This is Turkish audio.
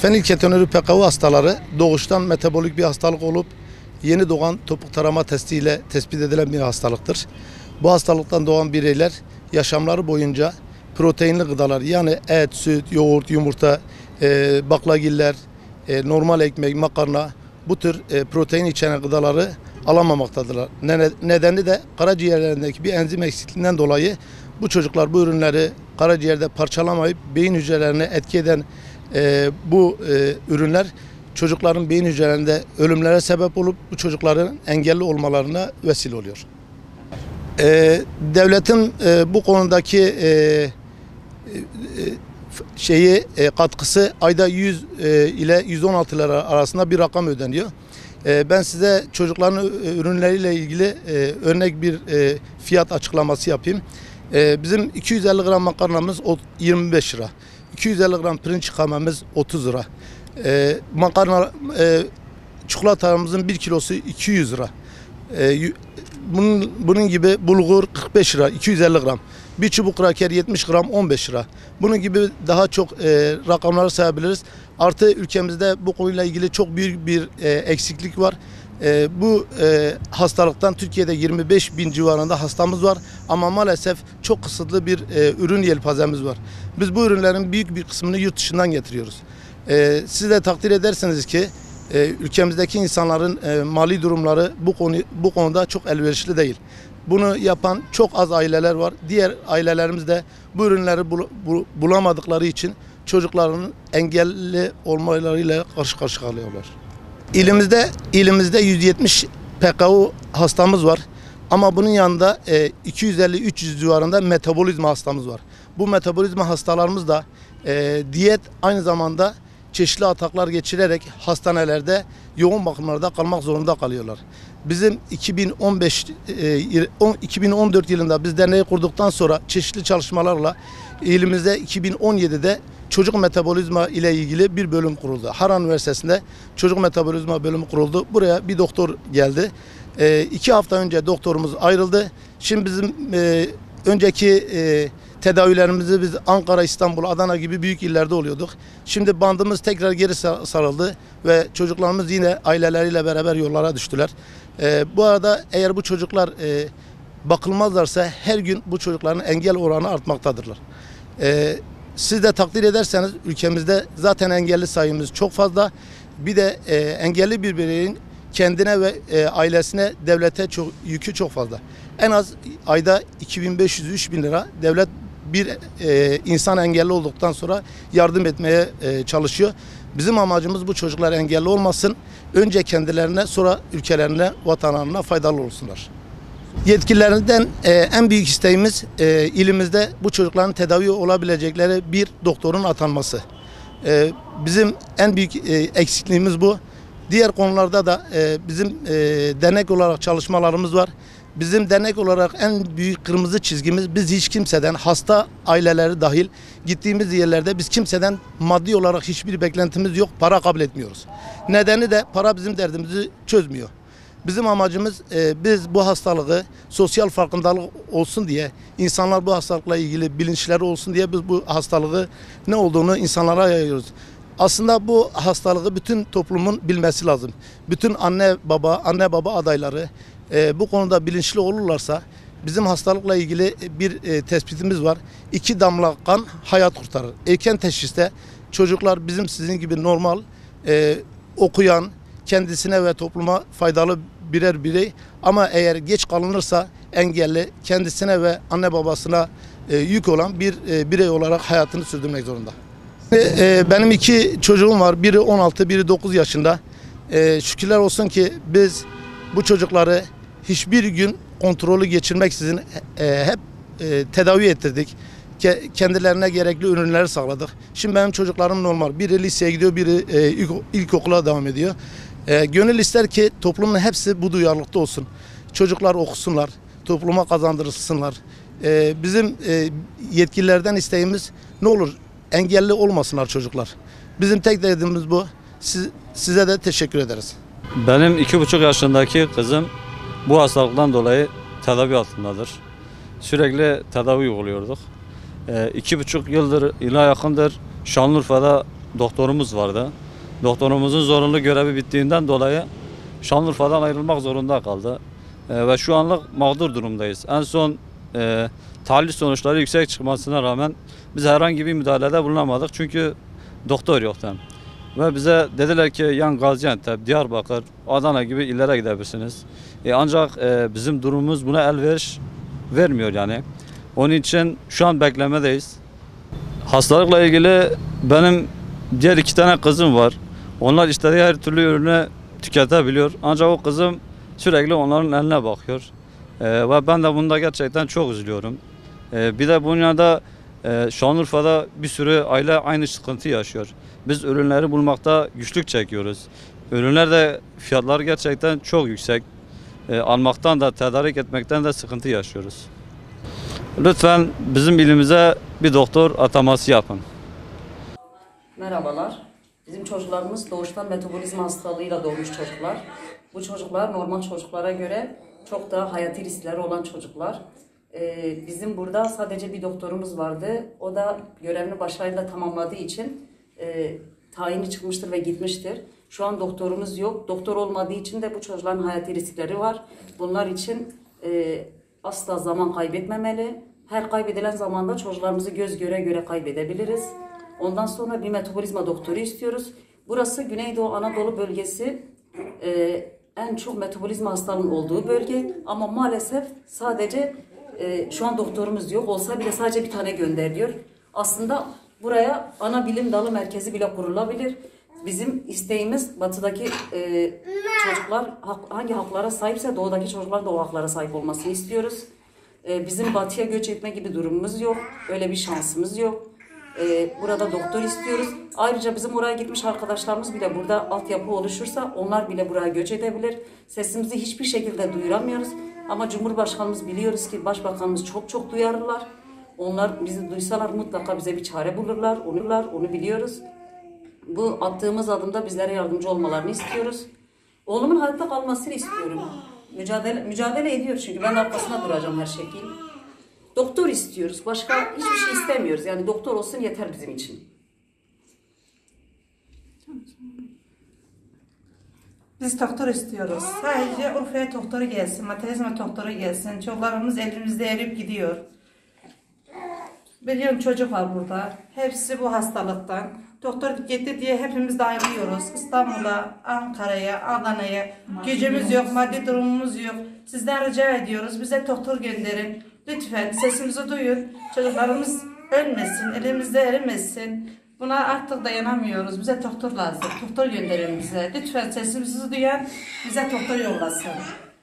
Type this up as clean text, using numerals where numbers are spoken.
Fenilketonuri PKU hastaları doğuştan metabolik bir hastalık olup yeni doğan topuk tarama testiyle tespit edilen bir hastalıktır. Bu hastalıktan doğan bireyler yaşamları boyunca proteinli gıdalar yani et, süt, yoğurt, yumurta, baklagiller, normal ekmek, makarna bu tür protein içeren gıdaları alamamaktadırlar. Nedeni de karaciğerlerindeki bir enzim eksikliğinden dolayı bu çocuklar bu ürünleri karaciğerde parçalamayıp beyin hücrelerine etki eden bu ürünler çocukların beyin hücrelerinde ölümlere sebep olup bu çocukların engelli olmalarına vesile oluyor. Devletin bu konudaki katkısı ayda 100 ile 116 lira arasında bir rakam ödeniyor. Ben size çocukların ürünleriyle ilgili örnek bir fiyat açıklaması yapayım. Bizim 250 gram makarnamız 25 lira. 250 gram pirinç yıkamamız 30 lira. Çikolatamızın 1 kilosu 200 lira. Bunun gibi bulgur 45 lira 250 gram. Bir çubuk kraker 70 gram 15 lira. Bunun gibi daha çok rakamları sayabiliriz. Artı ülkemizde bu konuyla ilgili çok büyük bir eksiklik var. Bu hastalıktan Türkiye'de 25 bin civarında hastamız var. Ama maalesef çok kısıtlı bir ürün yelpazemiz var. Biz bu ürünlerin büyük bir kısmını yurt dışından getiriyoruz. Siz de takdir edersiniz ki ülkemizdeki insanların mali durumları bu konuda çok elverişli değil. Bunu yapan çok az aileler var. Diğer ailelerimiz de bu ürünleri bulamadıkları için çocuklarının engelli olmalarıyla karşı karşıya kalıyorlar. İlimizde 170 PKU hastamız var. Ama bunun yanında 250-300 civarında metabolizma hastamız var. Bu metabolizma hastalarımız da diyet aynı zamanda çeşitli ataklar geçirerek hastanelerde yoğun bakımlarda kalmak zorunda kalıyorlar. Bizim 2014 yılında biz derneği kurduktan sonra çeşitli çalışmalarla ilimizde 2017'de çocuk metabolizma ile ilgili bir bölüm kuruldu. Harran Üniversitesi'nde çocuk metabolizma bölümü kuruldu. Buraya bir doktor geldi. 2 hafta önce doktorumuz ayrıldı. Şimdi bizim önceki tedavilerimizi biz Ankara, İstanbul, Adana gibi büyük illerde oluyorduk. Şimdi bandımız tekrar geri sarıldı ve çocuklarımız yine aileleriyle beraber yollara düştüler. Bu arada eğer bu çocuklar bakılmazlarsa her gün bu çocukların engel oranı artmaktadırlar. Siz de takdir ederseniz ülkemizde zaten engelli sayımız çok fazla. Bir de engelli bir bireyin kendine ve ailesine, devlete yükü çok fazla. En az ayda 2500-3000 lira devlet bir insan engelli olduktan sonra yardım etmeye çalışıyor. Bizim amacımız bu çocuklar engelli olmasın. Önce kendilerine sonra ülkelerine, vatanlarına faydalı olsunlar. Yetkililerinden en büyük isteğimiz ilimizde bu çocukların tedavi olabilecekleri bir doktorun atanması. Bizim en büyük eksikliğimiz bu. Diğer konularda da bizim dernek olarak çalışmalarımız var. Bizim dernek olarak en büyük kırmızı çizgimiz biz hiç kimseden hasta aileleri dahil gittiğimiz yerlerde biz kimseden maddi olarak hiçbir beklentimiz yok. Para kabul etmiyoruz. Nedeni de para bizim derdimizi çözmüyor. Bizim amacımız biz bu hastalığı sosyal farkındalık olsun diye insanlar bu hastalıkla ilgili bilinçleri olsun diye biz bu hastalığı ne olduğunu insanlara yayıyoruz. Aslında bu hastalığı bütün toplumun bilmesi lazım. Bütün anne baba adayları bu konuda bilinçli olurlarsa bizim hastalıkla ilgili bir tespitimiz var. 2 damla kan hayat kurtarır. Erken teşhiste çocuklar bizim sizin gibi normal okuyan, kendisine ve topluma faydalı birer birey ama eğer geç kalınırsa engelli, kendisine ve anne babasına yük olan bir birey olarak hayatını sürdürmek zorunda. Benim 2 çocuğum var. Biri 16, biri 9 yaşında. Şükürler olsun ki biz bu çocukları hiçbir gün kontrolü geçirmeksizin hep tedavi ettirdik. Kendilerine gerekli ürünleri sağladık. Şimdi benim çocuklarım normal. Biri liseye gidiyor, biri ilkokula devam ediyor. Gönül ister ki toplumun hepsi bu duyarlılıkta olsun. Çocuklar okusunlar, topluma kazandırılsınlar. Bizim yetkililerden isteğimiz ne olur engelli olmasınlar çocuklar. Bizim tek dediğimiz bu. Size de teşekkür ederiz. Benim 2,5 yaşındaki kızım bu hastalıktan dolayı tedavi altındadır. Sürekli tedavi uyguluyorduk. 2,5 yıla yakındır Şanlıurfa'da doktorumuz vardı. Doktorumuzun zorunlu görevi bittiğinden dolayı Şanlıurfa'dan ayrılmak zorunda kaldı. Ve şu anlık mağdur durumdayız. En son tahlil sonuçları yüksek çıkmasına rağmen biz herhangi bir müdahalede bulunamadık. Çünkü doktor yoktu. Ve bize dediler ki yan Gaziantep, Diyarbakır, Adana gibi illere gidebilirsiniz. Ancak bizim durumumuz buna vermiyor yani. Onun için şu an beklemedeyiz. Hastalıkla ilgili benim diğer 2 tane kızım var. Onlar istediği her türlü ürünü tüketebiliyor. Ancak o kızım sürekli onların eline bakıyor. Ve ben de bunda gerçekten çok üzülüyorum. Bir de bunun yanında Şanlıurfa'da bir sürü aile aynı sıkıntı yaşıyor. Biz ürünleri bulmakta güçlük çekiyoruz. Ürünler de fiyatlar gerçekten çok yüksek. Almaktan da tedarik etmekten de sıkıntı yaşıyoruz. Lütfen bizim ilimize bir doktor ataması yapın. Merhabalar. Bizim çocuklarımız doğuştan metabolizma hastalığıyla doğmuş çocuklar. Bu çocuklar normal çocuklara göre çok daha hayati riskleri olan çocuklar. Bizim burada sadece bir doktorumuz vardı. O da görevini başarıyla tamamladığı için tayini çıkmıştır ve gitmiştir. Şu an doktorumuz yok. Doktor olmadığı için de bu çocukların hayati riskleri var. Bunlar için asla zaman kaybetmemeli. Her kaybedilen zamanda çocuklarımızı göz göre göre kaybedebiliriz. Ondan sonra bir metabolizma doktoru istiyoruz. Burası Güneydoğu Anadolu bölgesi en çok metabolizma hastalığının olduğu bölge. Ama maalesef sadece şu an doktorumuz yok. Olsa bile sadece bir tane gönderiliyor. Aslında buraya ana bilim dalı merkezi bile kurulabilir. Bizim isteğimiz batıdaki çocuklar hangi haklara sahipse doğudaki çocuklar da o haklara sahip olmasını istiyoruz. Bizim batıya göç etme gibi durumumuz yok. Öyle bir şansımız yok. Burada doktor istiyoruz. Ayrıca bizim oraya gitmiş arkadaşlarımız bile burada altyapı oluşursa onlar bile buraya göç edebilir. Sesimizi hiçbir şekilde duyuramıyoruz. Ama Cumhurbaşkanımız biliyoruz ki Başbakanımız çok duyarlılar. Onlar bizi duysalar mutlaka bize bir çare bulurlar. Onu biliyoruz. Bu attığımız adımda bizlere yardımcı olmalarını istiyoruz. Oğlumun hayatta kalmasını istiyorum. Mücadele ediyor çünkü ben arkasında duracağım her şekilde. Doktor istiyoruz. Başka hiçbir şey istemiyoruz. Yani doktor olsun yeter bizim için. Biz doktor istiyoruz. Sadece Urfa'ya doktoru gelsin, metabolizma doktoru gelsin. Çocuklarımız elimizde erip gidiyor. Biliyorum çocuk var burada. Hepsi bu hastalıktan. Doktor gitti diye hepimiz de ayrılıyoruz. İstanbul'a, Ankara'ya, Adana'ya. Gücümüz yok, maddi durumumuz yok. Sizden rica ediyoruz. Bize doktor gönderin. Lütfen sesimizi duyun. Çocuklarımız ölmesin, elimizde erimesin. Buna artık dayanamıyoruz. Bize doktor lazım. Doktor gönderin bize. Lütfen sesimizi duyan bize doktor yollasın.